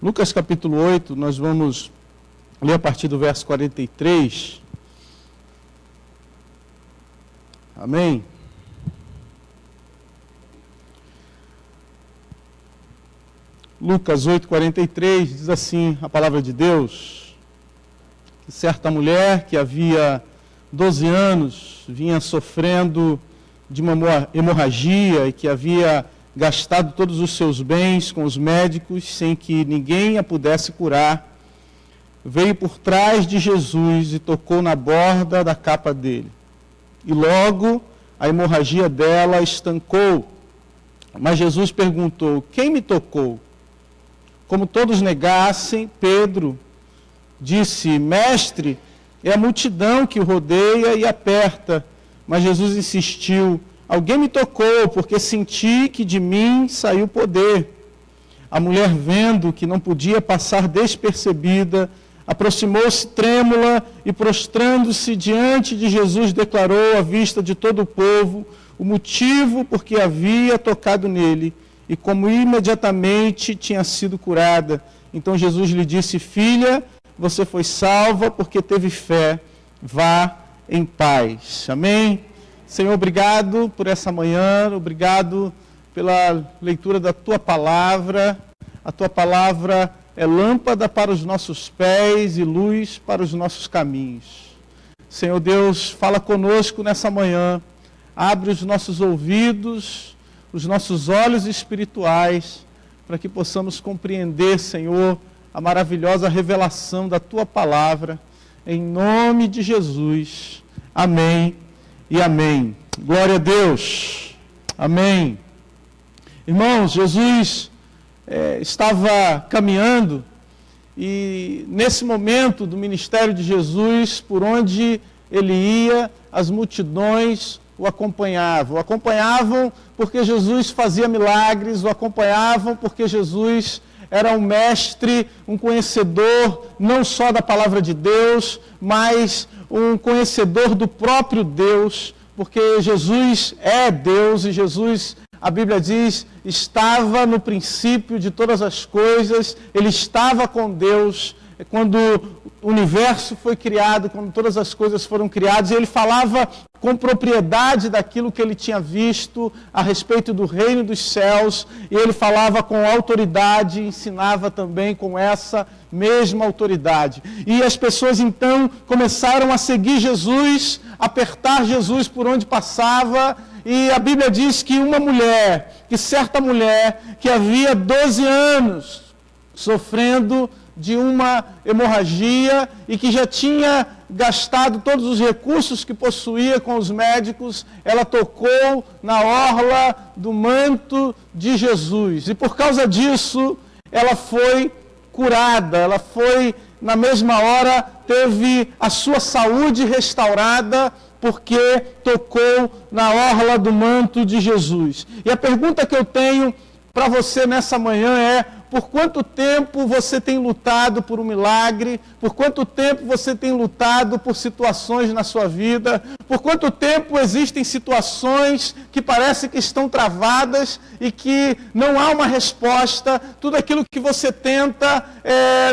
Lucas capítulo 8, nós vamos ler a partir do verso 43. Amém? Lucas 8, 43, diz assim a palavra de Deus, que certa mulher que havia 12 anos vinha sofrendo de uma hemorragia e que havia gastado todos os seus bens com os médicos sem que ninguém a pudesse curar, veio por trás de Jesus e tocou na borda da capa dele. E logo a hemorragia dela estancou. Mas Jesus perguntou: quem me tocou? Como todos negassem, Pedro disse: mestre, é a multidão que o rodeia e aperta. Mas Jesus insistiu: alguém me tocou, porque senti que de mim saiu poder. A mulher, vendo que não podia passar despercebida, aproximou-se trêmula e, prostrando-se diante de Jesus, declarou à vista de todo o povo o motivo por que havia tocado nele e como imediatamente tinha sido curada. Então Jesus lhe disse: filha, você foi salva porque teve fé, vá em paz. Amém? Senhor, obrigado por essa manhã, obrigado pela leitura da Tua Palavra. A Tua Palavra é lâmpada para os nossos pés e luz para os nossos caminhos. Senhor Deus, fala conosco nessa manhã, abre os nossos ouvidos, os nossos olhos espirituais, para que possamos compreender, Senhor, a maravilhosa revelação da Tua Palavra, em nome de Jesus. Amém e amém. Glória a Deus. Amém. Irmãos, Jesus estava caminhando e nesse momento do ministério de Jesus, por onde ele ia, as multidões o acompanhavam. O acompanhavam porque Jesus fazia milagres, o acompanhavam porque Jesus era um mestre, um conhecedor não só da palavra de Deus, mas um conhecedor do próprio Deus, porque Jesus é Deus e Jesus, a Bíblia diz, estava no princípio de todas as coisas, ele estava com Deus quando o universo foi criado, quando todas as coisas foram criadas, e ele falava com propriedade daquilo que ele tinha visto a respeito do reino dos céus, e ele falava com autoridade, ensinava também com essa mesma autoridade. E as pessoas então começaram a seguir Jesus, apertar Jesus por onde passava, e a Bíblia diz que certa mulher que havia 12 anos sofrendo de uma hemorragia e que já tinha gastado todos os recursos que possuía com os médicos, ela tocou na orla do manto de Jesus. E por causa disso, ela foi curada, ela foi, na mesma hora, teve a sua saúde restaurada, porque tocou na orla do manto de Jesus. E a pergunta que eu tenho para você nessa manhã é: por quanto tempo você tem lutado por um milagre? Por quanto tempo você tem lutado por situações na sua vida? Por quanto tempo existem situações que parece que estão travadas e que não há uma resposta? Tudo aquilo que você tenta,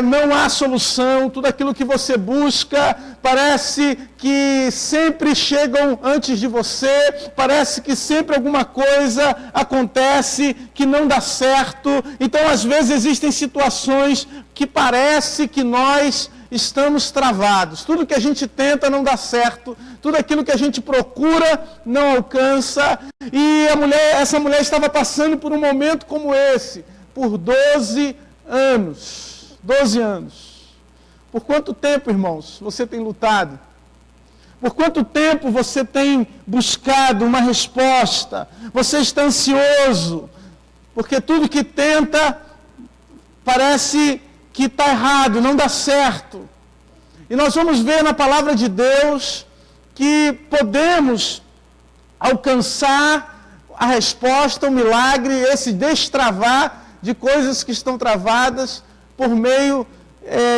não há solução. Tudo aquilo que você busca, parece que sempre chegam antes de você. Parece que sempre alguma coisa acontece que não dá certo. Então, às vezes, existem situações que parece que nós estamos travados. Tudo que a gente tenta não dá certo. Tudo aquilo que a gente procura não alcança. E essa mulher estava passando por um momento como esse, por 12 anos. 12 anos. Por quanto tempo, irmãos, você tem lutado? Por quanto tempo você tem buscado uma resposta? Você está ansioso, porque tudo que tenta parece que está errado, não dá certo. E nós vamos ver na palavra de Deus que podemos alcançar a resposta, o milagre, esse destravar de coisas que estão travadas por meio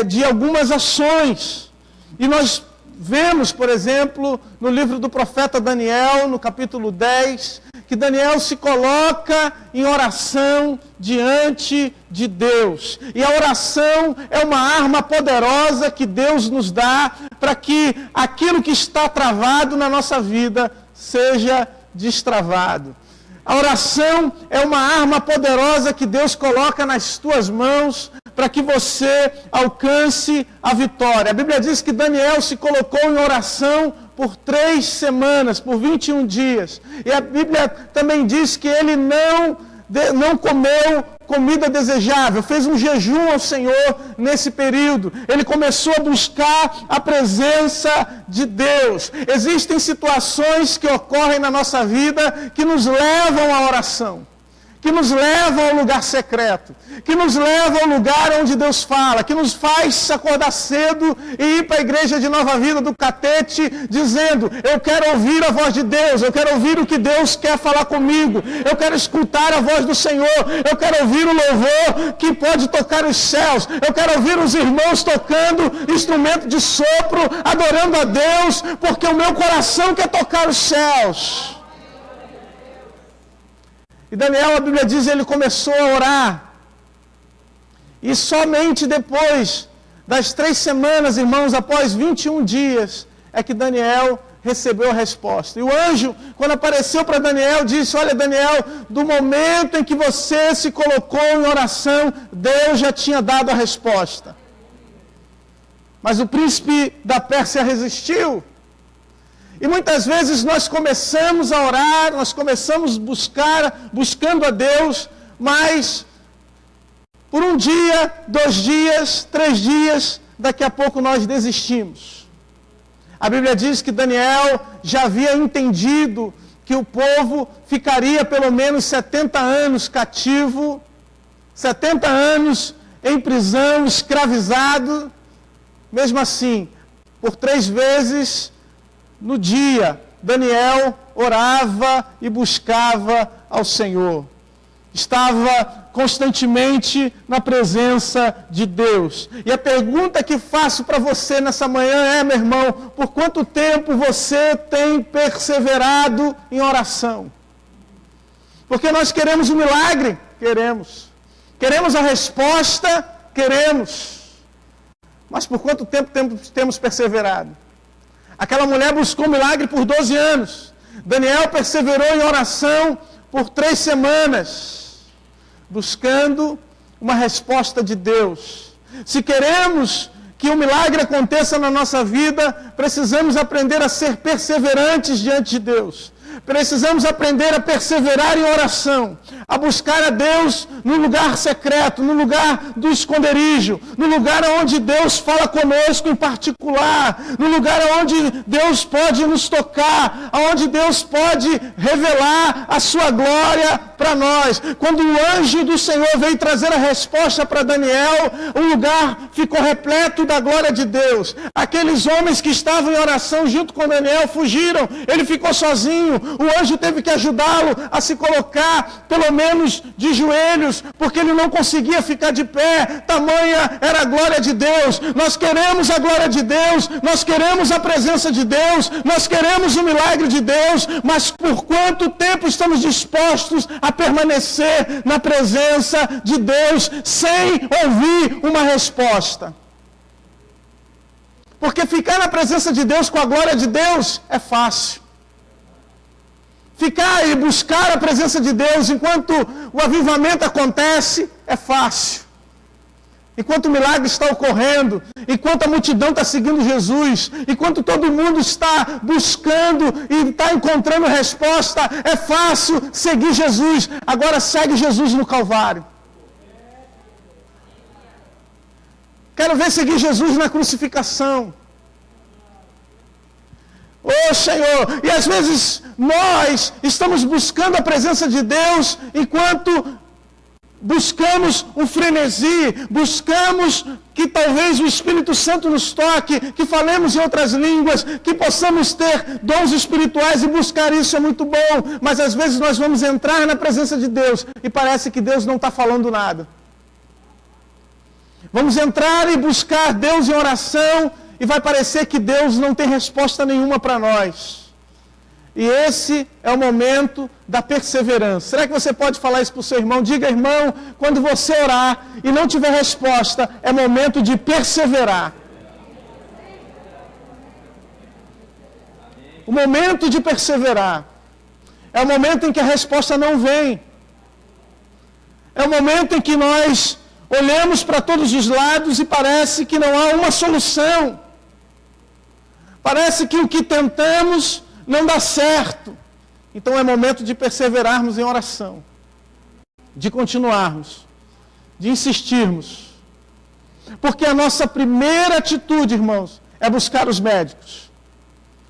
de algumas ações. E nós vemos, por exemplo, no livro do profeta Daniel, no capítulo 10, que Daniel se coloca em oração diante de Deus. E a oração é uma arma poderosa que Deus nos dá para que aquilo que está travado na nossa vida seja destravado. A oração é uma arma poderosa que Deus coloca nas tuas mãos para que você alcance a vitória. A Bíblia diz que Daniel se colocou em oração por 3 semanas, por 21 dias. E a Bíblia também diz que ele não comeu comida desejável, fez um jejum ao Senhor nesse período. Ele começou a buscar a presença de Deus. Existem situações que ocorrem na nossa vida que nos levam à oração, que nos levam ao lugar secreto, que nos levam ao lugar onde Deus fala, que nos faz acordar cedo e ir para a igreja de Nova Vida do Catete, dizendo, eu quero ouvir a voz de Deus, eu quero ouvir o que Deus quer falar comigo, eu quero escutar a voz do Senhor, eu quero ouvir o louvor que pode tocar os céus, eu quero ouvir os irmãos tocando instrumento de sopro, adorando a Deus, porque o meu coração quer tocar os céus. E Daniel, a Bíblia diz, ele começou a orar. E somente depois das 3 semanas, irmãos, após 21 dias, é que Daniel recebeu a resposta. E o anjo, quando apareceu para Daniel, disse, olha Daniel, do momento em que você se colocou em oração, Deus já tinha dado a resposta. Mas o príncipe da Pérsia resistiu. E muitas vezes nós começamos a orar, nós começamos buscando a Deus, mas por 1 dia, 2 dias, 3 dias, daqui a pouco nós desistimos. A Bíblia diz que Daniel já havia entendido que o povo ficaria pelo menos 70 anos cativo, 70 anos em prisão, escravizado. Mesmo assim, por 3 vezes no dia, Daniel orava e buscava ao Senhor. Estava constantemente na presença de Deus. E a pergunta que faço para você nessa manhã é, meu irmão, por quanto tempo você tem perseverado em oração? Porque nós queremos um milagre? Queremos. Queremos a resposta? Queremos. Mas por quanto tempo temos perseverado? Aquela mulher buscou milagre por 12 anos. Daniel perseverou em oração por 3 semanas, buscando uma resposta de Deus. Se queremos que um milagre aconteça na nossa vida, precisamos aprender a ser perseverantes diante de Deus. Precisamos aprender a perseverar em oração, a buscar a Deus no lugar secreto, no lugar do esconderijo, no lugar onde Deus fala conosco em particular, no lugar onde Deus pode nos tocar, onde Deus pode revelar a sua glória para nós. Quando o anjo do Senhor veio trazer a resposta para Daniel, o lugar ficou repleto da glória de Deus. Aqueles homens que estavam em oração junto com Daniel fugiram, ele ficou sozinho. O anjo teve que ajudá-lo a se colocar, pelo menos de joelhos, porque ele não conseguia ficar de pé. Tamanha era a glória de Deus. Nós queremos a glória de Deus, nós queremos a presença de Deus, nós queremos o milagre de Deus, mas por quanto tempo estamos dispostos a permanecer na presença de Deus sem ouvir uma resposta? Porque ficar na presença de Deus com a glória de Deus é fácil. Ficar e buscar a presença de Deus enquanto o avivamento acontece é fácil. Enquanto o milagre está ocorrendo, enquanto a multidão está seguindo Jesus, enquanto todo mundo está buscando e está encontrando resposta, é fácil seguir Jesus. Agora segue Jesus no Calvário. Quero ver seguir Jesus na crucificação. Oh Senhor, e às vezes nós estamos buscando a presença de Deus enquanto buscamos um frenesi, buscamos que talvez o Espírito Santo nos toque, que falemos em outras línguas, que possamos ter dons espirituais e buscar isso é muito bom, mas às vezes nós vamos entrar na presença de Deus e parece que Deus não está falando nada. Vamos entrar e buscar Deus em oração e vai parecer que Deus não tem resposta nenhuma para nós. E esse é o momento da perseverança. Será que você pode falar isso para o seu irmão? Diga, irmão, quando você orar e não tiver resposta, é momento de perseverar. O momento de perseverar é o momento em que a resposta não vem. É o momento em que nós olhamos para todos os lados e parece que não há uma solução. Parece que o que tentamos não dá certo. Então é momento de perseverarmos em oração, de continuarmos, de insistirmos. Porque a nossa primeira atitude, irmãos, é buscar os médicos.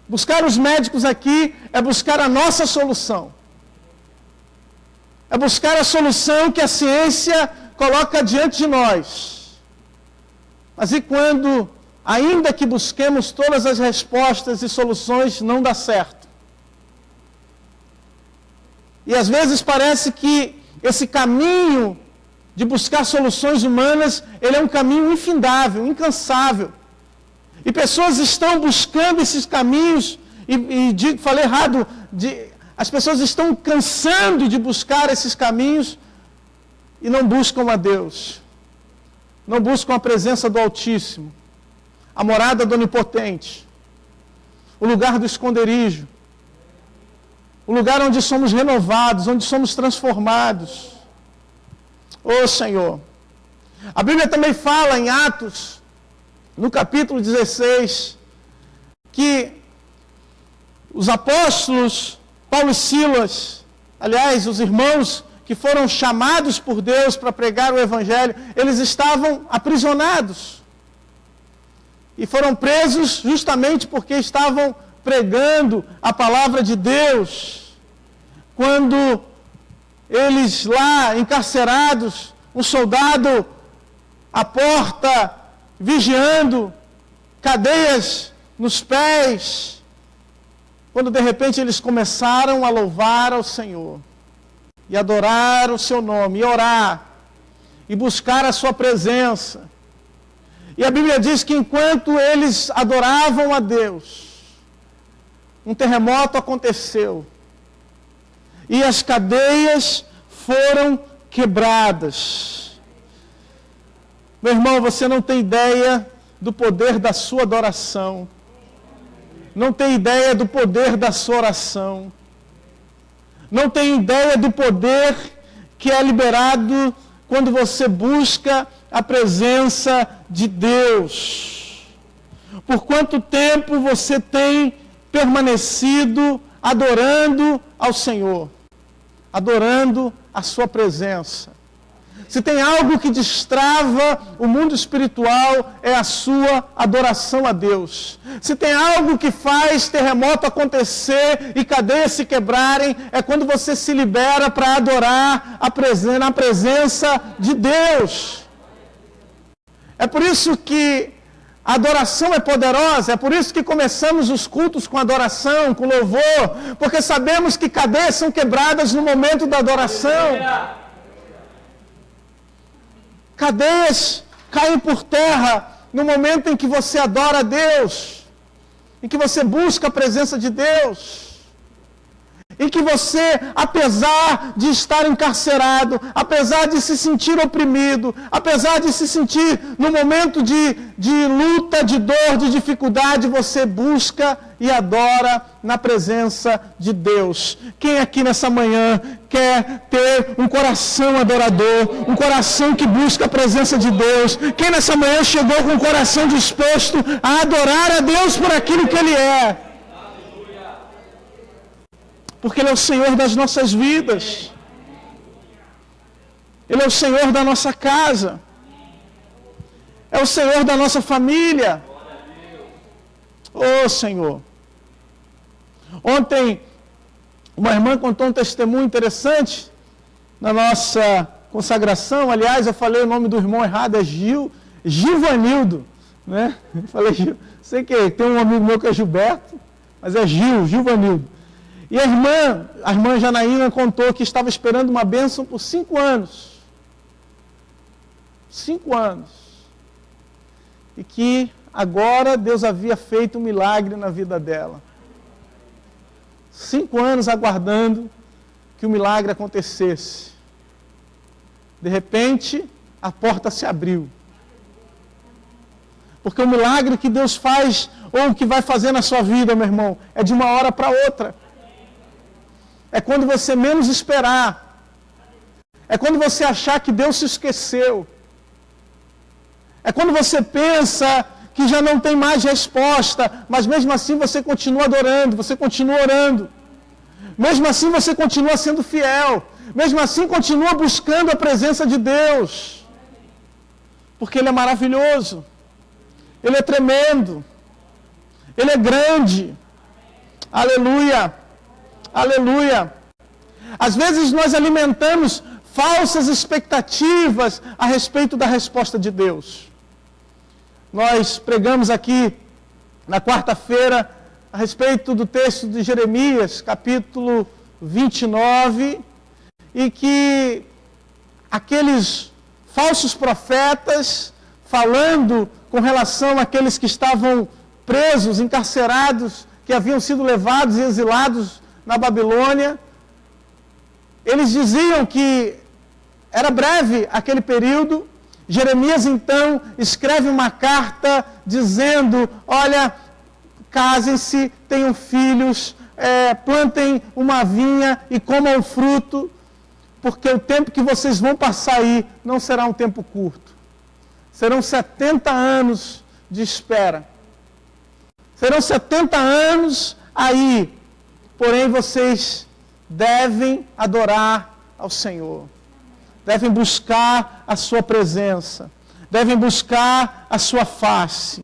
Buscar os médicos aqui é buscar a nossa solução. É buscar a solução que a ciência coloca diante de nós. Mas e quando, ainda que busquemos todas as respostas e soluções, não dá certo? E às vezes parece que esse caminho de buscar soluções humanas, ele é um caminho infindável, incansável. E pessoas estão buscando esses caminhos, falei errado, as pessoas estão cansando de buscar esses caminhos e não buscam a Deus. Não buscam a presença do Altíssimo, a morada do Onipotente, o lugar do esconderijo, o lugar onde somos renovados, onde somos transformados. Ô Senhor! A Bíblia também fala em Atos, no capítulo 16, que os apóstolos, Paulo e Silas, aliás, os irmãos que foram chamados por Deus para pregar o Evangelho, eles estavam aprisionados. E foram presos justamente porque estavam pregando a palavra de Deus. Quando eles lá encarcerados, um soldado à porta, vigiando, cadeias nos pés, quando de repente eles começaram a louvar ao Senhor, e adorar o seu nome, e orar, e buscar a sua presença. E a Bíblia diz que enquanto eles adoravam a Deus, um terremoto aconteceu, e as cadeias foram quebradas. Meu irmão, você não tem ideia do poder da sua adoração. Não tem ideia do poder da sua oração. Não tem ideia do poder que é liberado quando você busca a presença de Deus. Por quanto tempo você tem permanecido adorando ao Senhor, adorando a sua presença? Se tem algo que destrava o mundo espiritual, é a sua adoração a Deus. Se tem algo que faz terremoto acontecer e cadeias se quebrarem, é quando você se libera para adorar na presença de Deus. É por isso que a adoração é poderosa, é por isso que começamos os cultos com adoração, com louvor, porque sabemos que cadeias são quebradas no momento da adoração. Cadeias caem por terra no momento em que você adora a Deus, em que você busca a presença de Deus, em que você, apesar de estar encarcerado, apesar de se sentir oprimido, apesar de se sentir no momento de luta, de dor, de dificuldade, você busca e adora na presença de Deus. Quem aqui nessa manhã quer ter um coração adorador, um coração que busca a presença de Deus? Quem nessa manhã chegou com o coração disposto a adorar a Deus por aquilo que Ele é? Porque Ele é o Senhor das nossas vidas. Ele é o Senhor da nossa casa. É o Senhor da nossa família. Ô Senhor. Ontem, uma irmã contou um testemunho interessante na nossa consagração. Aliás, eu falei o nome do irmão errado, é Gilvanildo. Né? Eu falei Gil. Sei que tem um amigo meu que é Gilberto, mas é Gilvanildo. E a irmã Janaína contou que estava esperando uma bênção por 5 anos. 5 anos. E que agora Deus havia feito um milagre na vida dela. 5 anos aguardando que o milagre acontecesse. De repente, a porta se abriu. Porque o milagre que Deus faz, ou que vai fazer na sua vida, meu irmão, é de uma hora para outra. É quando você menos esperar. É quando você achar que Deus se esqueceu. É quando você pensa que já não tem mais resposta, mas mesmo assim você continua adorando, você continua orando. Mesmo assim você continua sendo fiel. Mesmo assim continua buscando a presença de Deus. Porque Ele é maravilhoso. Ele é tremendo. Ele é grande. Aleluia. Aleluia. Às vezes nós alimentamos falsas expectativas a respeito da resposta de Deus. Nós pregamos aqui na quarta-feira a respeito do texto de Jeremias, capítulo 29, e que aqueles falsos profetas, falando com relação àqueles que estavam presos, encarcerados, que haviam sido levados e exilados na Babilônia, eles diziam que era breve aquele período. Jeremias, então, escreve uma carta dizendo, olha, casem-se, tenham filhos, plantem uma vinha e comam o fruto, porque o tempo que vocês vão passar aí não será um tempo curto. Serão 70 anos de espera. Serão 70 anos aí, porém vocês devem adorar ao Senhor. Devem buscar a sua presença. Devem buscar a sua face.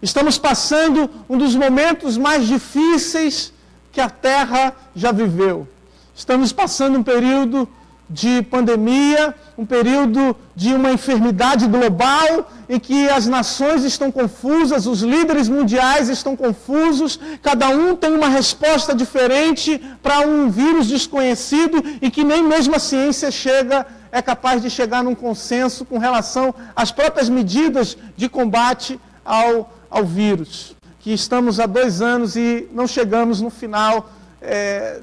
Estamos passando um dos momentos mais difíceis que a Terra já viveu. Estamos passando um período de pandemia, um período de uma enfermidade global, em que as nações estão confusas, os líderes mundiais estão confusos, cada um tem uma resposta diferente para um vírus desconhecido e que nem mesmo a ciência é capaz de chegar num consenso com relação às próprias medidas de combate ao vírus. Que estamos há 2 anos e não chegamos no final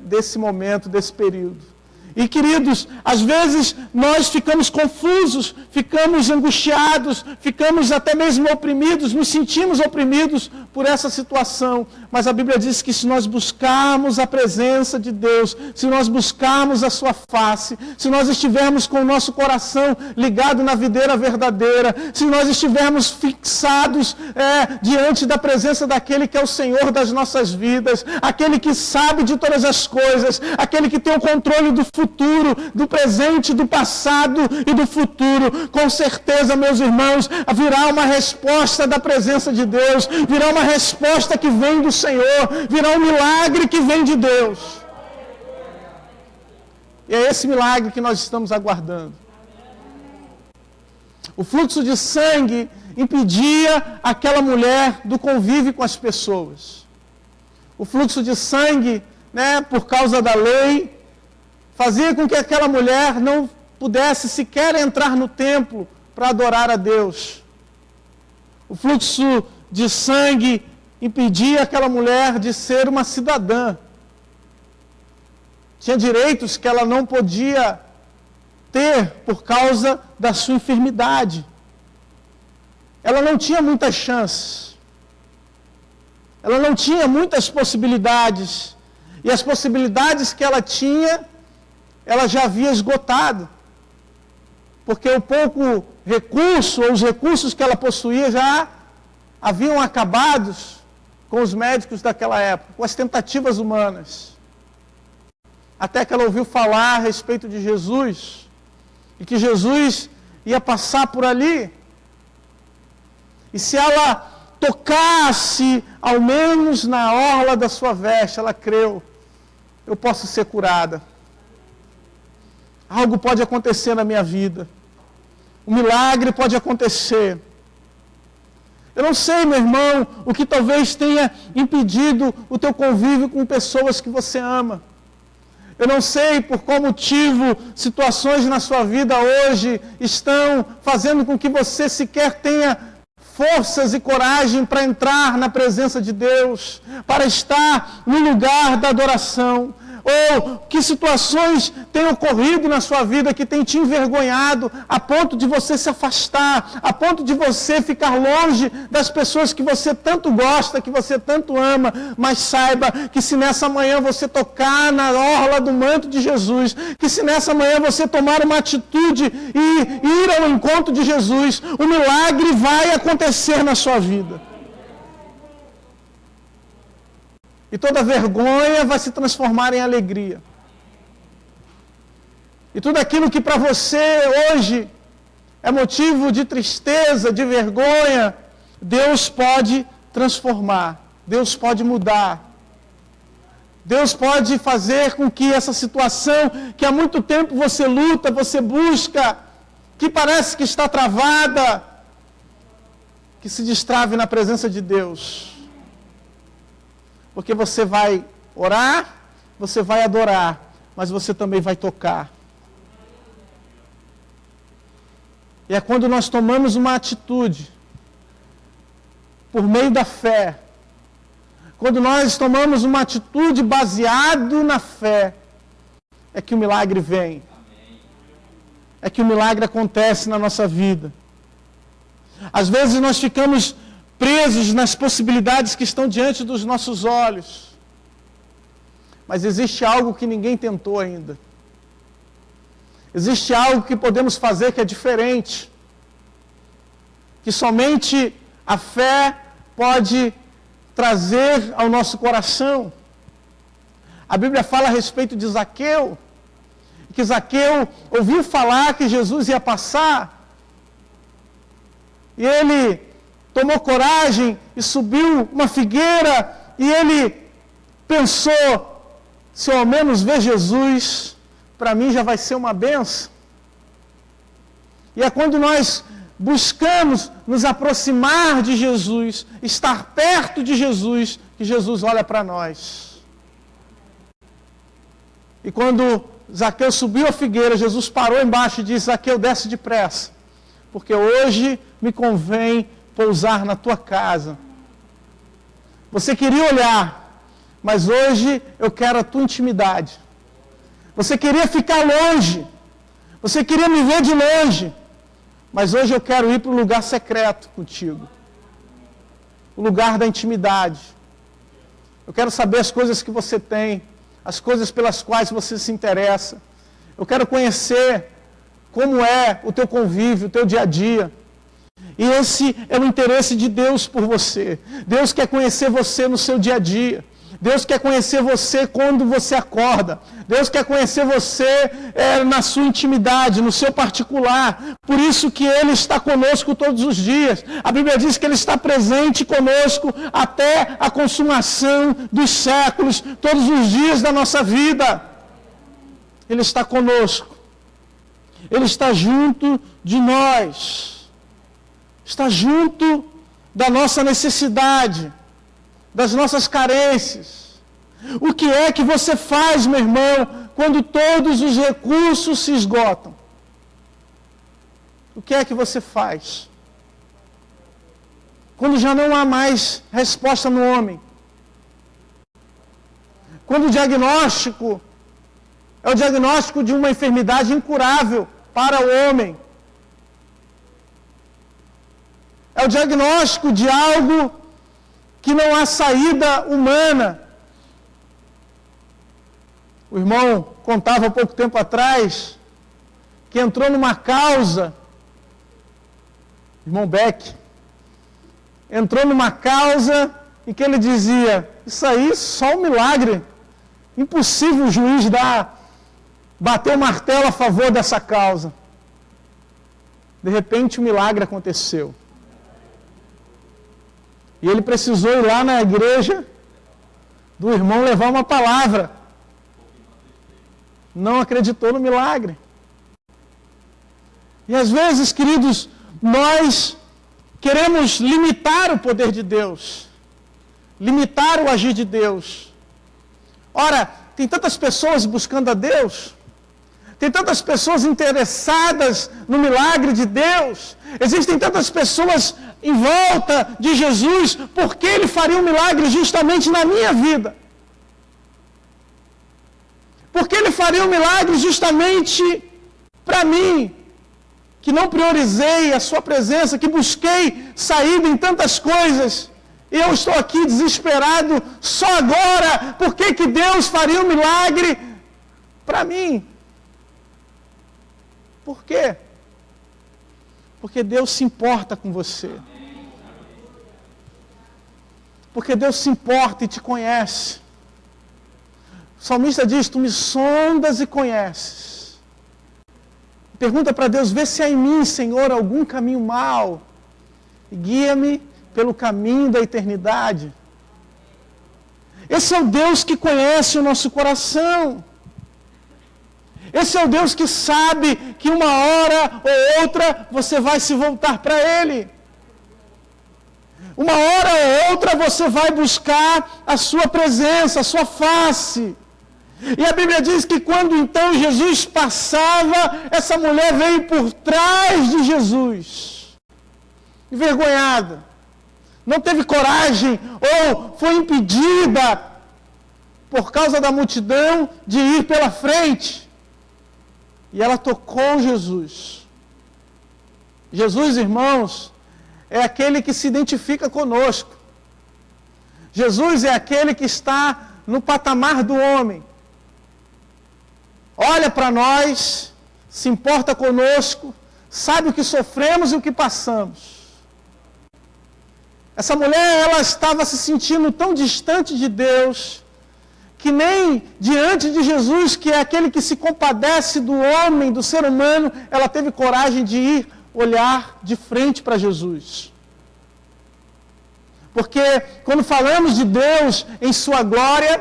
desse momento, desse período. E, queridos, às vezes nós ficamos confusos, ficamos angustiados, ficamos até mesmo oprimidos, nos sentimos oprimidos por essa situação. Mas a Bíblia diz que se nós buscarmos a presença de Deus, se nós buscarmos a sua face, se nós estivermos com o nosso coração ligado na videira verdadeira, se nós estivermos fixados diante da presença daquele que é o Senhor das nossas vidas, aquele que sabe de todas as coisas, aquele que tem o controle do futuro, do presente, do passado e do futuro, com certeza, meus irmãos, virá uma resposta da presença de Deus, virá uma resposta que vem do Senhor, virá um milagre que vem de Deus. E é esse milagre que nós estamos aguardando. O fluxo de sangue impedia aquela mulher do convívio com as pessoas. O fluxo de sangue, por causa da lei, fazia com que aquela mulher não pudesse sequer entrar no templo para adorar a Deus. O fluxo de sangue impedia aquela mulher de ser uma cidadã. Tinha direitos que ela não podia ter por causa da sua enfermidade. Ela não tinha muitas chances. Ela não tinha muitas possibilidades. E as possibilidades que ela tinha, ela já havia esgotado. Porque o pouco recurso, ou os recursos que ela possuía já haviam acabado com os médicos daquela época, com as tentativas humanas. Até que ela ouviu falar a respeito de Jesus, e que Jesus ia passar por ali. E se ela tocasse, ao menos na orla da sua veste, ela creu, eu posso ser curada. Algo pode acontecer na minha vida. Um milagre pode acontecer. Eu não sei, meu irmão, o que talvez tenha impedido o teu convívio com pessoas que você ama. Eu não sei por qual motivo situações na sua vida hoje estão fazendo com que você sequer tenha forças e coragem para entrar na presença de Deus, para estar no lugar da adoração. Ou que situações têm ocorrido na sua vida que têm te envergonhado a ponto de você se afastar, a ponto de você ficar longe das pessoas que você tanto gosta, que você tanto ama. Mas saiba que se nessa manhã você tocar na orla do manto de Jesus, que se nessa manhã você tomar uma atitude e ir ao encontro de Jesus, o milagre vai acontecer na sua vida. E toda vergonha vai se transformar em alegria. E tudo aquilo que para você hoje é motivo de tristeza, de vergonha, Deus pode transformar, Deus pode mudar. Deus pode fazer com que essa situação que há muito tempo você luta, você busca, que parece que está travada, que se destrave na presença de Deus. Porque você vai orar, você vai adorar, mas você também vai tocar. E é quando nós tomamos uma atitude, por meio da fé, quando nós tomamos uma atitude baseado na fé, é que o milagre vem. É que o milagre acontece na nossa vida. Às vezes nós ficamos presos nas possibilidades que estão diante dos nossos olhos. Mas existe algo que ninguém tentou ainda. Existe algo que podemos fazer que é diferente. Que somente a fé pode trazer ao nosso coração. A Bíblia fala a respeito de Zaqueu. Que Zaqueu ouviu falar que Jesus ia passar. E ele tomou coragem e subiu uma figueira, e ele pensou, se eu ao menos ver Jesus, para mim já vai ser uma benção. E é quando nós buscamos nos aproximar de Jesus, estar perto de Jesus, que Jesus olha para nós. E quando Zaqueu subiu a figueira, Jesus parou embaixo e disse: Zaqueu, desce depressa, porque hoje me convém pousar na tua casa. Você queria olhar, mas hoje eu quero a tua intimidade. Você queria ficar longe, você queria me ver de longe, mas hoje eu quero ir para o lugar secreto contigo, o lugar da intimidade. Eu quero saber as coisas que você tem, as coisas pelas quais você se interessa. Eu quero conhecer como é o teu convívio, o teu dia a dia. E esse é o interesse de Deus por você. Deus quer conhecer você no seu dia a dia. Deus quer conhecer você quando você acorda. Deus quer conhecer você na sua intimidade, no seu particular. Por isso que Ele está conosco todos os dias. A Bíblia diz que Ele está presente conosco até a consumação dos séculos, todos os dias da nossa vida. Ele está conosco. Ele está junto de nós. Está junto da nossa necessidade, das nossas carências. O que é que você faz, meu irmão, quando todos os recursos se esgotam? O que é que você faz? Quando já não há mais resposta no homem. Quando o diagnóstico é o diagnóstico de uma enfermidade incurável para o homem. É o diagnóstico de algo que não há saída humana. O irmão contava há pouco tempo atrás que entrou numa causa, irmão Beck, entrou numa causa em que ele dizia: isso aí só um milagre, impossível o juiz bater o martelo a favor dessa causa. De repente o milagre aconteceu. E ele precisou ir lá na igreja do irmão levar uma palavra. Não acreditou no milagre. E às vezes, queridos, nós queremos limitar o poder de Deus. Limitar o agir de Deus. Ora, tem tantas pessoas buscando a Deus. Tem tantas pessoas interessadas no milagre de Deus. Existem tantas pessoas em volta de Jesus, porque Ele faria um milagre justamente na minha vida. Porque Ele faria um milagre justamente para mim, que não priorizei a Sua presença, que busquei saída em tantas coisas, e eu estou aqui desesperado só agora. Por que Deus faria um milagre para mim? Por quê? Porque Deus se importa com você. Porque Deus se importa e te conhece. O salmista diz: tu me sondas e conheces. Pergunta para Deus: vê se há em mim, Senhor, algum caminho mau, e guia-me pelo caminho da eternidade. Esse é o Deus que conhece o nosso coração. Esse é o Deus que sabe que uma hora ou outra você vai se voltar para Ele. Uma hora ou outra você vai buscar a Sua presença, a Sua face. E a Bíblia diz que quando então Jesus passava, essa mulher veio por trás de Jesus, envergonhada. Não teve coragem ou foi impedida por causa da multidão de ir pela frente. E ela tocou Jesus. Jesus, irmãos, é aquele que se identifica conosco. Jesus é aquele que está no patamar do homem. Olha para nós, se importa conosco, sabe o que sofremos e o que passamos. Essa mulher, ela estava se sentindo tão distante de Deus, que nem diante de Jesus, que é aquele que se compadece do homem, do ser humano, ela teve coragem de ir olhar de frente para Jesus. Porque quando falamos de Deus em sua glória,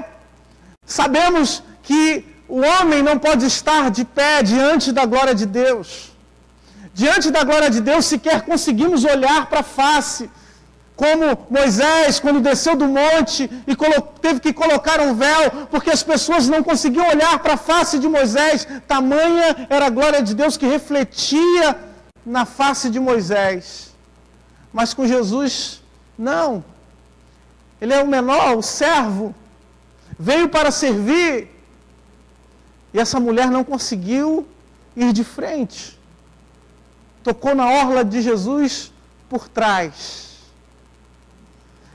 sabemos que o homem não pode estar de pé diante da glória de Deus. Diante da glória de Deus sequer conseguimos olhar para a face, como Moisés, quando desceu do monte e teve que colocar um véu, porque as pessoas não conseguiam olhar para a face de Moisés, tamanha era a glória de Deus que refletia na face de Moisés. Mas com Jesus, não. Ele é o menor, o servo, veio para servir, e essa mulher não conseguiu ir de frente. Tocou na orla de Jesus por trás.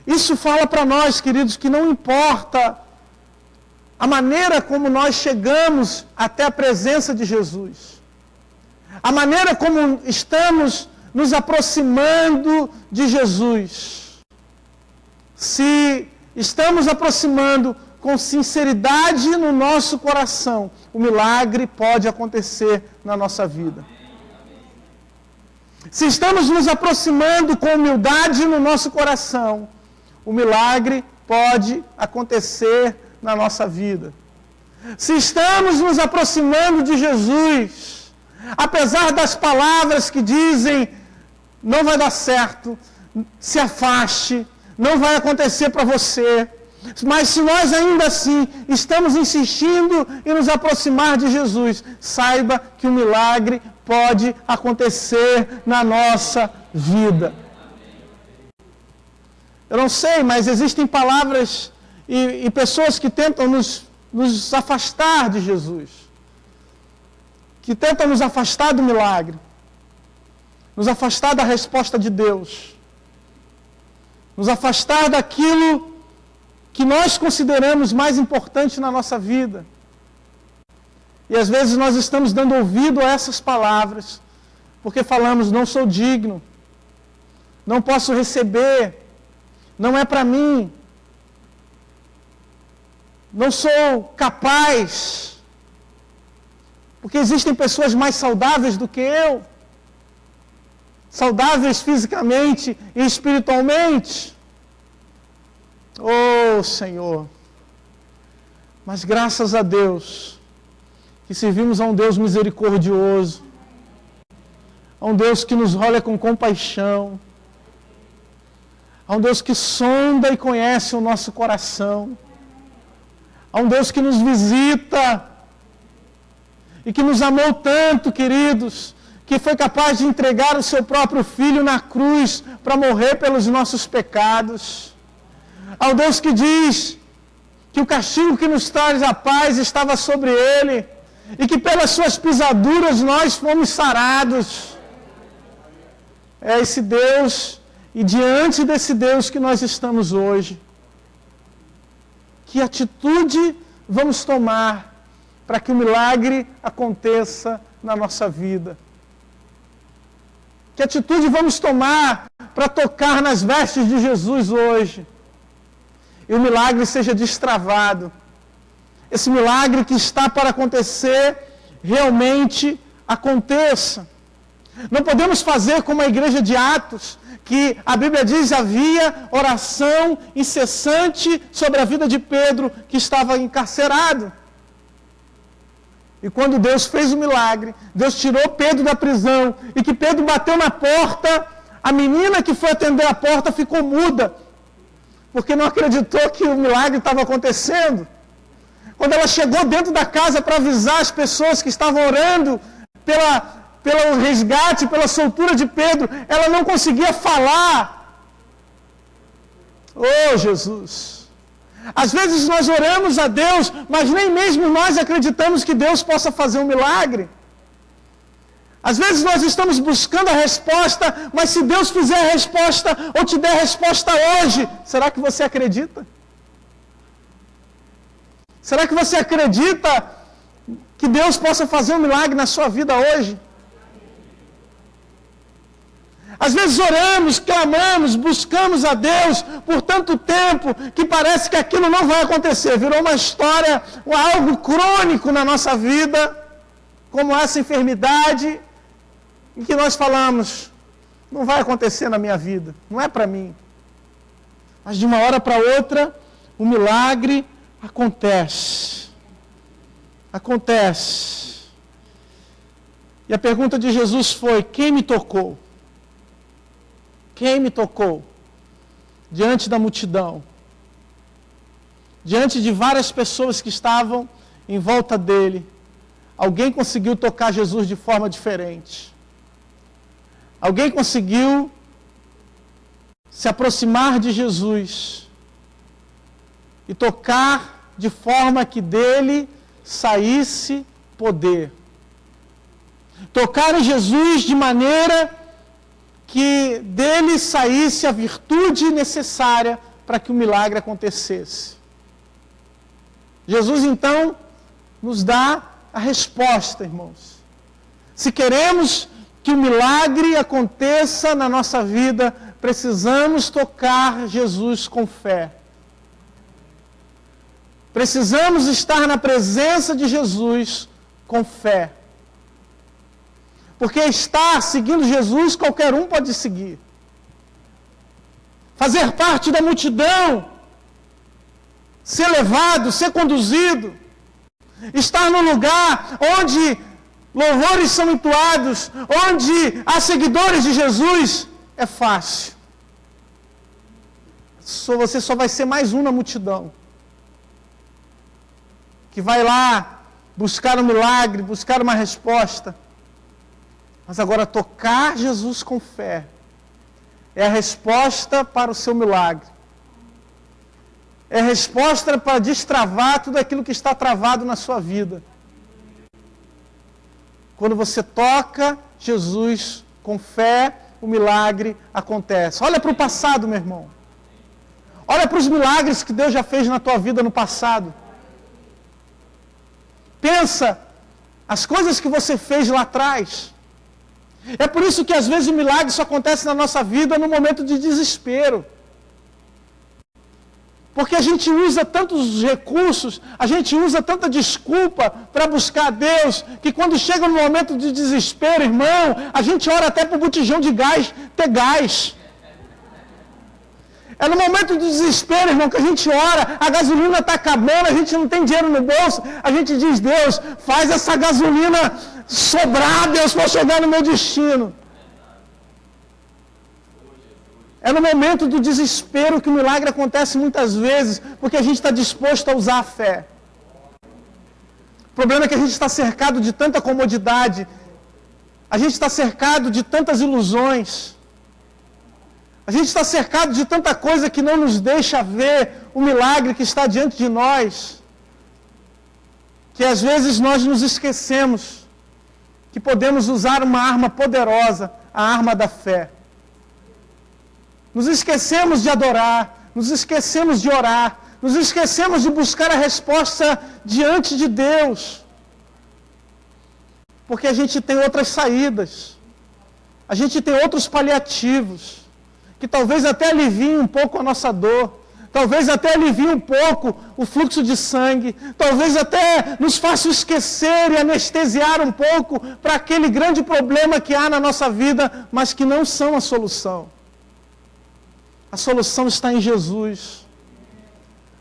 Isso fala para nós, queridos, que não importa a maneira como nós chegamos até a presença de Jesus, a maneira como estamos nos aproximando de Jesus, se estamos aproximando com sinceridade no nosso coração, o milagre pode acontecer na nossa vida. Se estamos nos aproximando com humildade no nosso coração, o milagre pode acontecer na nossa vida. Se estamos nos aproximando de Jesus, apesar das palavras que dizem: não vai dar certo, se afaste, não vai acontecer para você, mas se nós ainda assim estamos insistindo em nos aproximar de Jesus, saiba que o milagre pode acontecer na nossa vida. Eu não sei, mas existem palavras e pessoas que tentam nos afastar de Jesus, que tentam nos afastar do milagre, nos afastar da resposta de Deus, nos afastar daquilo que nós consideramos mais importante na nossa vida. E às vezes nós estamos dando ouvido a essas palavras, porque falamos: não sou digno, não posso receber, não é para mim, não sou capaz, porque existem pessoas mais saudáveis do que eu, saudáveis fisicamente e espiritualmente. Oh, Senhor, mas graças a Deus, que servimos a um Deus misericordioso, a um Deus que nos olha com compaixão, a um Deus que sonda e conhece o nosso coração, a um Deus que nos visita e que nos amou tanto, queridos, que foi capaz de entregar o seu próprio Filho na cruz para morrer pelos nossos pecados. Ao Deus que diz que o castigo que nos traz a paz estava sobre Ele e que pelas suas pisaduras nós fomos sarados. É esse Deus, e diante desse Deus que nós estamos hoje, que atitude vamos tomar para que o milagre aconteça na nossa vida? Que atitude vamos tomar para tocar nas vestes de Jesus hoje? E o milagre seja destravado. Esse milagre que está para acontecer, realmente aconteça. Não podemos fazer como a igreja de Atos, que a Bíblia diz havia oração incessante sobre a vida de Pedro, que estava encarcerado. E quando Deus fez o milagre, Deus tirou Pedro da prisão, e que Pedro bateu na porta, a menina que foi atender a porta ficou muda, porque não acreditou que o milagre estava acontecendo. Quando ela chegou dentro da casa para avisar as pessoas que estavam orando pelo resgate, pela soltura de Pedro, ela não conseguia falar. Oh, Jesus! Às vezes nós oramos a Deus, mas nem mesmo nós acreditamos que Deus possa fazer um milagre. Às vezes nós estamos buscando a resposta, mas se Deus fizer a resposta, ou te der a resposta hoje, será que você acredita? Será que você acredita que Deus possa fazer um milagre na sua vida hoje? Às vezes oramos, clamamos, buscamos a Deus por tanto tempo que parece que aquilo não vai acontecer. Virou uma história, algo crônico na nossa vida, como essa enfermidade, em que nós falamos, não vai acontecer na minha vida, não é para mim. Mas de uma hora para outra, o milagre acontece. Acontece. E a pergunta de Jesus foi: quem me tocou? Quem me tocou? Diante da multidão, diante de várias pessoas que estavam em volta dele, alguém conseguiu tocar Jesus de forma diferente. Alguém conseguiu se aproximar de Jesus e tocar de forma que dele saísse poder. Tocar em Jesus de maneira que dele saísse a virtude necessária para que o milagre acontecesse. Jesus, então, nos dá a resposta, irmãos. Se queremos que o milagre aconteça na nossa vida, precisamos tocar Jesus com fé. Precisamos estar na presença de Jesus com fé. Porque estar seguindo Jesus, qualquer um pode seguir. Fazer parte da multidão, ser levado, ser conduzido, estar no lugar onde louvores são entoados, onde há seguidores de Jesus, é fácil. Você só vai ser mais um na multidão, que vai lá buscar um milagre, buscar uma resposta. Mas agora tocar Jesus com fé é a resposta para o seu milagre. É a resposta para destravar tudo aquilo que está travado na sua vida. Quando você toca Jesus com fé, o milagre acontece. Olha para o passado, meu irmão. Olha para os milagres que Deus já fez na tua vida no passado. Pensa as coisas que você fez lá atrás. É por isso que às vezes o milagre só acontece na nossa vida no momento de desespero. Porque a gente usa tantos recursos, a gente usa tanta desculpa para buscar a Deus, que quando chega no momento de desespero, irmão, a gente ora até para o botijão de gás ter gás. É no momento de desespero, irmão, que a gente ora, a gasolina está acabando, a gente não tem dinheiro no bolso, a gente diz: Deus, faz essa gasolina sobrar, Deus, para chegar no meu destino. É no momento do desespero que o milagre acontece muitas vezes, porque a gente está disposto a usar a fé. O problema é que a gente está cercado de tanta comodidade, A gente está cercado de tantas ilusões. A gente está cercado de tanta coisa que não nos deixa ver o milagre que está diante de nós. Que às vezes nós nos esquecemos que podemos usar uma arma poderosa, a arma da fé. Nos esquecemos de adorar, nos esquecemos de orar, nos esquecemos de buscar a resposta diante de Deus. Porque a gente tem outras saídas, a gente tem outros paliativos, que talvez até aliviem um pouco a nossa dor, talvez até aliviem um pouco o fluxo de sangue, talvez até nos façam esquecer e anestesiar um pouco para aquele grande problema que há na nossa vida, mas que não são a solução. A solução está em Jesus.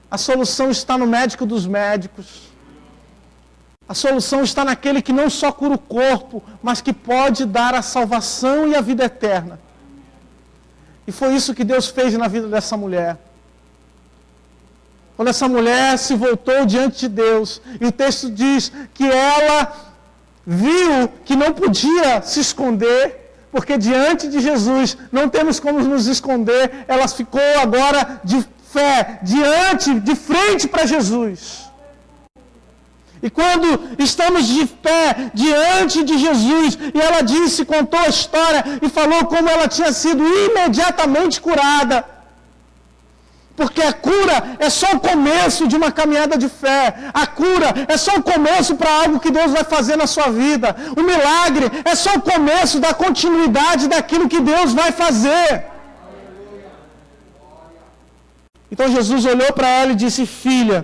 A solução está no médico dos médicos. A solução está naquele que não só cura o corpo, mas que pode dar a salvação e a vida eterna. E foi isso que Deus fez na vida dessa mulher. Quando essa mulher se voltou diante de Deus, e o texto diz que ela viu que não podia se esconder, porque diante de Jesus não temos como nos esconder, ela ficou agora de fé, de frente para Jesus. E quando estamos de pé diante de Jesus, e ela disse, contou a história e falou como ela tinha sido imediatamente curada. Porque a cura é só o começo de uma caminhada de fé. A cura é só o começo para algo que Deus vai fazer na sua vida. O milagre é só o começo da continuidade daquilo que Deus vai fazer. Então Jesus olhou para ela e disse, filha,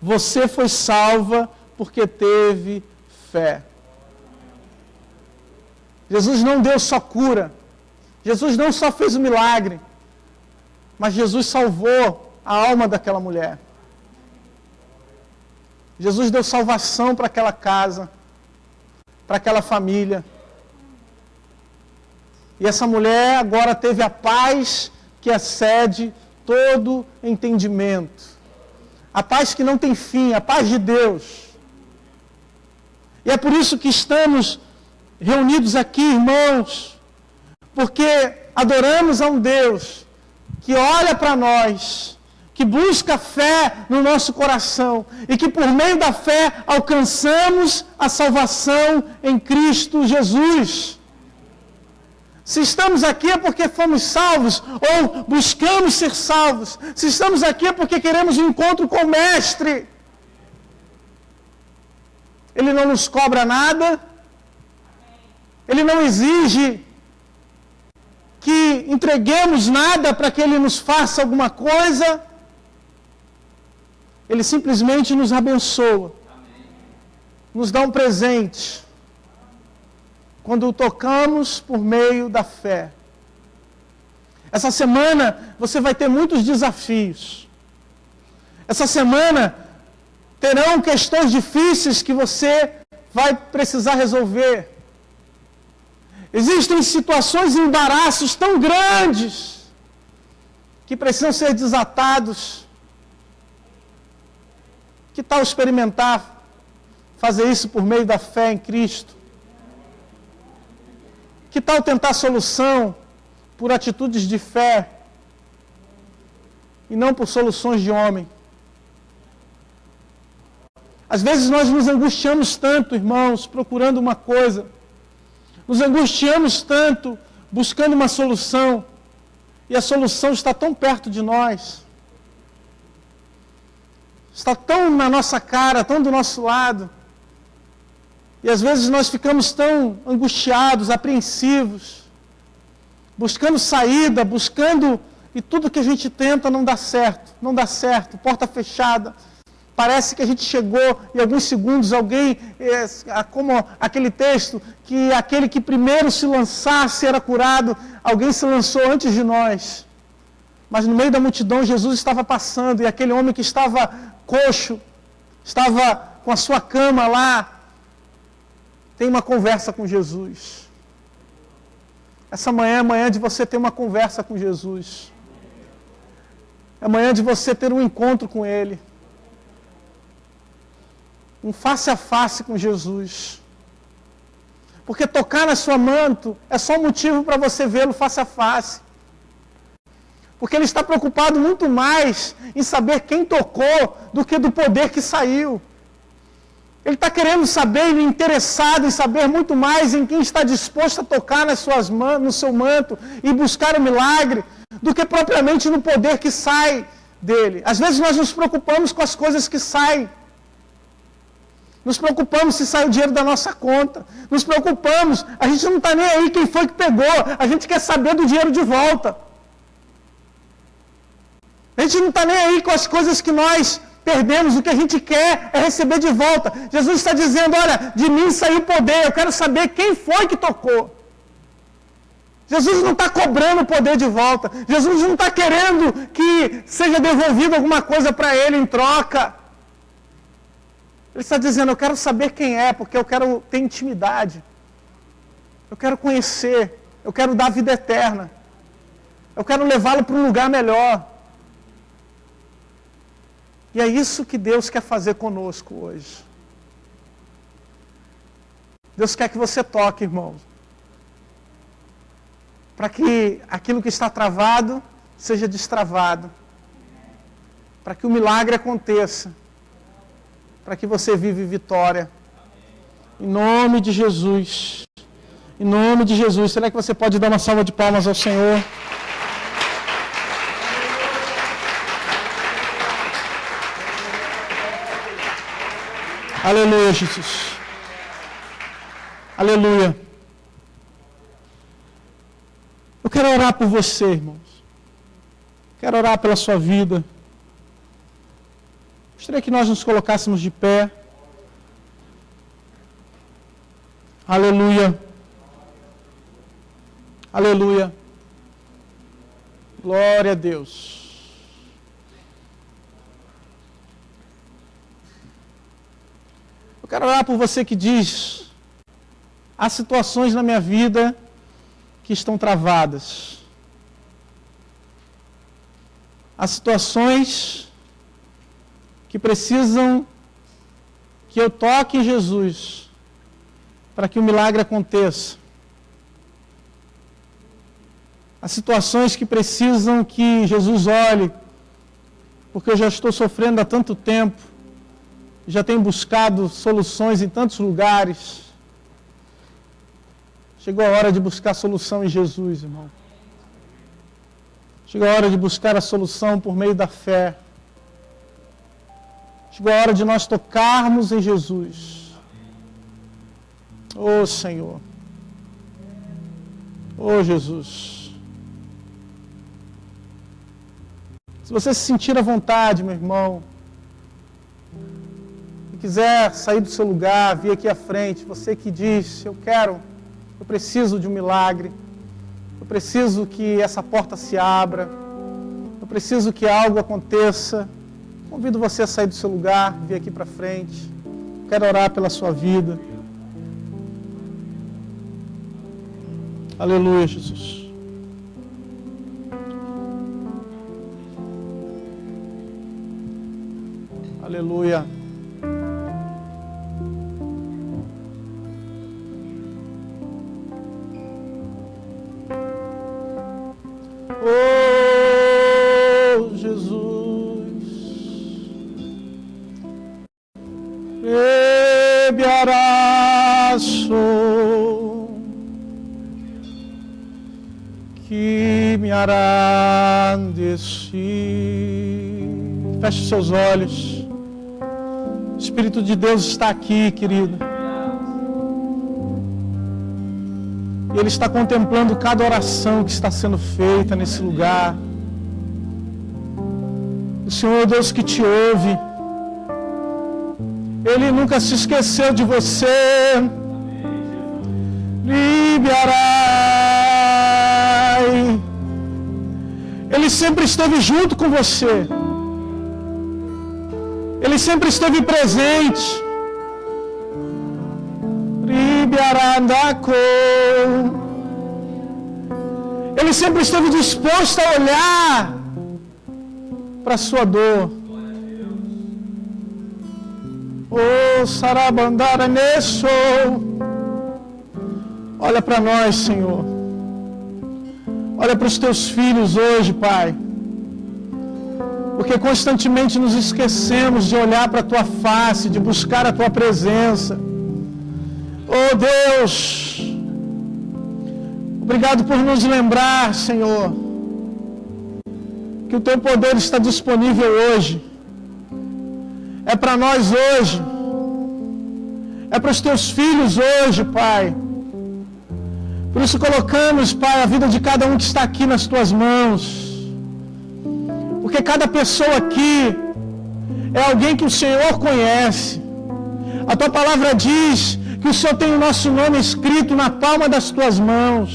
você foi salva porque teve fé. Jesus não deu só cura. Jesus não só fez o milagre. Mas Jesus salvou a alma daquela mulher. Jesus deu salvação para aquela casa, para aquela família. E essa mulher agora teve a paz que excede todo entendimento. A paz que não tem fim, a paz de Deus. E é por isso que estamos reunidos aqui, irmãos, porque adoramos a um Deus que olha para nós, que busca fé no nosso coração e que por meio da fé alcançamos a salvação em Cristo Jesus. Se estamos aqui é porque fomos salvos ou buscamos ser salvos. Se estamos aqui é porque queremos um encontro com o Mestre. Ele não nos cobra nada. Ele não exige que entreguemos nada para que Ele nos faça alguma coisa. Ele simplesmente nos abençoa. Nos dá um presente. Quando o tocamos por meio da fé. Essa semana você vai ter muitos desafios. Essa semana terão questões difíceis que você vai precisar resolver. Existem situações e embaraços tão grandes que precisam ser desatados. Que tal experimentar fazer isso por meio da fé em Cristo? Que tal tentar solução por atitudes de fé e não por soluções de homem? Às vezes nós nos angustiamos tanto, irmãos, procurando uma coisa. Nos angustiamos tanto buscando uma solução e a solução está tão perto de nós. Está tão na nossa cara, tão do nosso lado. E às vezes nós ficamos tão angustiados, apreensivos, buscando saída, e tudo que a gente tenta não dá certo, porta fechada. Parece que a gente chegou em alguns segundos, como aquele texto, que aquele que primeiro se lançasse era curado, alguém se lançou antes de nós. Mas no meio da multidão Jesus estava passando, e aquele homem que estava coxo, estava com a sua cama lá, tem uma conversa com Jesus. Essa manhã é amanhã de você ter uma conversa com Jesus. É amanhã de você ter um encontro com Ele. Um face a face com Jesus. Porque tocar na sua manto é só um motivo para você vê-lo face a face. Porque ele está preocupado muito mais em saber quem tocou do que do poder que saiu. Ele está querendo saber, ele é interessado em saber muito mais em quem está disposto a tocar nas suas mãos, no seu manto e buscar o milagre, do que propriamente no poder que sai dele. Às vezes nós nos preocupamos com as coisas que saem. Nos preocupamos se sai o dinheiro da nossa conta. Nos preocupamos, a gente não está nem aí quem foi que pegou. A gente quer saber do dinheiro de volta. A gente não está nem aí com as coisas que nós perdemos. O que a gente quer é receber de volta. Jesus está dizendo, olha, de mim saiu o poder. Eu quero saber quem foi que tocou. Jesus não está cobrando o poder de volta. Jesus não está querendo que seja devolvido alguma coisa para ele em troca. Ele está dizendo, eu quero saber quem é, porque eu quero ter intimidade. Eu quero conhecer. Eu quero dar vida eterna. Eu quero levá-lo para um lugar melhor. E é isso que Deus quer fazer conosco hoje. Deus quer que você toque, irmãos. Para que aquilo que está travado seja destravado. Para que o milagre aconteça. Para que você vive vitória. Em nome de Jesus. Em nome de Jesus. Será que você pode dar uma salva de palmas ao Senhor? Aleluia, Jesus. Aleluia. Eu quero orar por você, irmãos. Quero orar pela sua vida. Gostaria que nós nos colocássemos de pé. Aleluia. Aleluia. Glória a Deus. Eu quero orar por você que diz: há situações na minha vida que estão travadas. Há situações que precisam que eu toque em Jesus para que o milagre aconteça. Há situações que precisam que Jesus olhe, porque eu já estou sofrendo há tanto tempo, já tenho buscado soluções em tantos lugares. Chegou a hora de buscar solução em Jesus, irmão. Chegou a hora de buscar a solução por meio da fé. Chegou a hora de nós tocarmos em Jesus. Oh, Senhor. Oh, Jesus. Se você se sentir à vontade, meu irmão, e quiser sair do seu lugar, vir aqui à frente, você que diz, eu preciso de um milagre, eu preciso que essa porta se abra, eu preciso que algo aconteça, convido você a sair do seu lugar, vir aqui para frente, quero orar pela sua vida. Aleluia, Jesus. Aleluia. Oh, Jesus. Ebiaraço. Que me arandeci. Feche seus olhos. O Espírito de Deus está aqui, querido. E Ele está contemplando cada oração que está sendo feita nesse lugar. O Senhor é Deus que te ouve. Ele nunca se esqueceu de você. Liberai. Ele sempre esteve junto com você. Ele sempre esteve presente. Ele sempre esteve disposto a olhar para a sua dor. Oh, Sarabandara Nesso. Olha para nós, Senhor. Olha para os teus filhos hoje, Pai. Porque constantemente nos esquecemos de olhar para a tua face, de buscar a tua presença. Oh Deus, obrigado por nos lembrar, Senhor, que o teu poder está disponível hoje. É para nós hoje. É para os teus filhos hoje, Pai. Por isso colocamos, Pai, a vida de cada um que está aqui nas tuas mãos. Porque cada pessoa aqui é alguém que o Senhor conhece. A tua palavra diz que o Senhor tem o nosso nome escrito na palma das tuas mãos.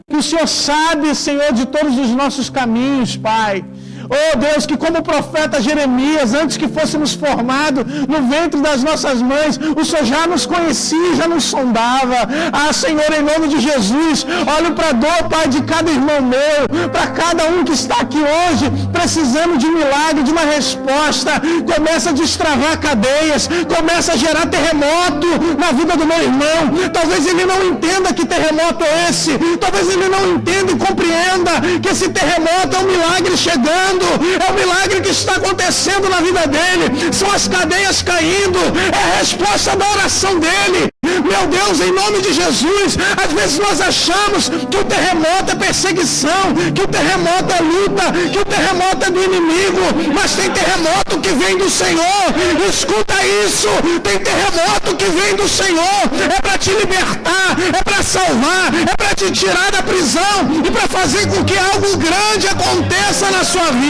Que o Senhor sabe, Senhor, de todos os nossos caminhos, Pai. Oh Deus, que como o profeta Jeremias, antes que fôssemos formados no ventre das nossas mães, o Senhor já nos conhecia, já nos sondava. Ah, Senhor, em nome de Jesus, olho para a dor, Pai, de cada irmão meu, para cada um que está aqui hoje, precisando de um milagre, de uma resposta. Começa a destravar cadeias, começa a gerar terremoto na vida do meu irmão. Talvez ele não entenda que terremoto é esse, talvez ele não entenda e compreenda que esse terremoto é um milagre chegando. É o milagre que está acontecendo na vida dele. São as cadeias caindo. É a resposta da oração dele. Meu Deus, em nome de Jesus, às vezes nós achamos que o terremoto é perseguição, que o terremoto é luta, que o terremoto é do inimigo, mas tem terremoto que vem do Senhor. Escuta isso, tem terremoto que vem do Senhor. É para te libertar, é para salvar, é para te tirar da prisão e para fazer com que algo grande aconteça na sua vida.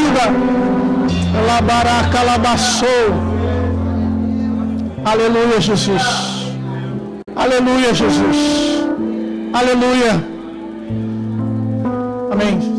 Aleluia, Jesus. Aleluia, Jesus. Aleluia. Amém.